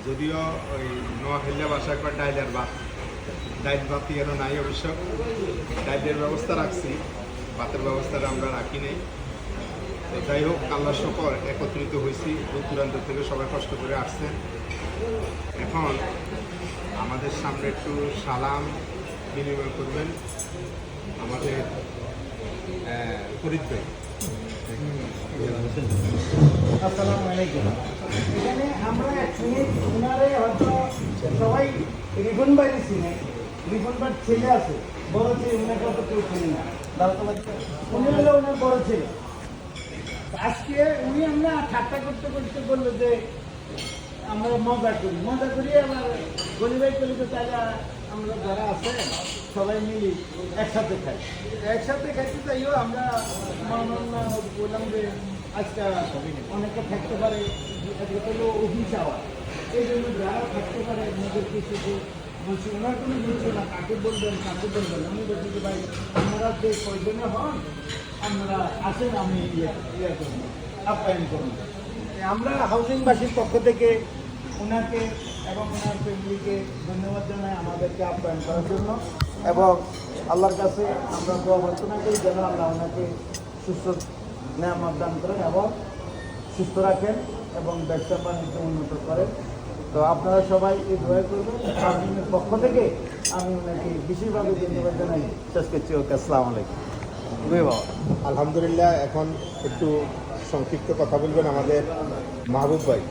যদিও ওই নোয়াখালী ভাষায় কয় ডাইলের ভাত, ডাইল ভাত এরও নাই অবশ্য। ডাইলের ব্যবস্থা রাখছি, ভাতের ব্যবস্থাটা আমরা রাখি নাই। তো যাই হোক, আল্লাহ শুকর একত্রিত হয়েছি, দূর দূরান্ত থেকে সবাই কষ্ট করে আসছেন। এখন আমাদের সামনে একটু সালাম বিনিময় করবেন আমাদের ফরিদ ভাই। আসসালামু আলাইকুম। এখানে আমরা অ্যাকচুয়ালি ওনারে হয়তো সবাই রিফন বাইরে চিনে, রিফন বার ছেলে আছে, বড় ছেলে, ওনাকে হয়তো কেউ চিনি না। উনি হলো ওনার বড় ছেলে। আজকে উনি আমরা ঠাট্টা করতে করতে বললো যে আমরা মজা করি আবার গরিবাই করি, তো তারা আমরা যারা আছে সবাই মিলি একসাথে খাই। একসাথে খাইতে চাইও আমরা বললাম যে আজকে অনেকে থাকতে পারে, হলো অফিস আওয়ার, এই জন্য যারা থাকতে পারে নিজের কিছু বলছি, ওনার কোনো কিছু না, কাকে বলবেন আমি বলছি যে ভাই আপনারা যে প্রয়োজনে হন আপনারা আসেন, আমি ইয়ে করব, আপ্যায়ন করব। আমরা হাউজিংবাসীর পক্ষ থেকে ওনাকে এবং ওনার ফ্যামিলিকে ধন্যবাদ জানাই আমাদেরকে আপ্যায়ন করার জন্য, এবং আল্লাহর কাছে আমরা দোয়া প্রার্থনা করি যেন আল্লাহ ওনাকে সুস্থ নেয়ামত দান করেন এবং সুস্থ রাখেন এবং ব্যবসা বাণিজ্য উন্নত করেন। তো আপনারা সবাই এই দোয়া করবেন। হাউজিংয়ের পক্ষ থেকে আমি ওনাকে বিশেষভাবে ধন্যবাদ জানাই। শেষ করছি। ওকে, আসসালামু আলাইকুম। বাবা আলহামদুলিল্লাহ। এখন একটু সংক্ষিপ্ত কথা বলবেন আমাদের মাহবুব ভাই।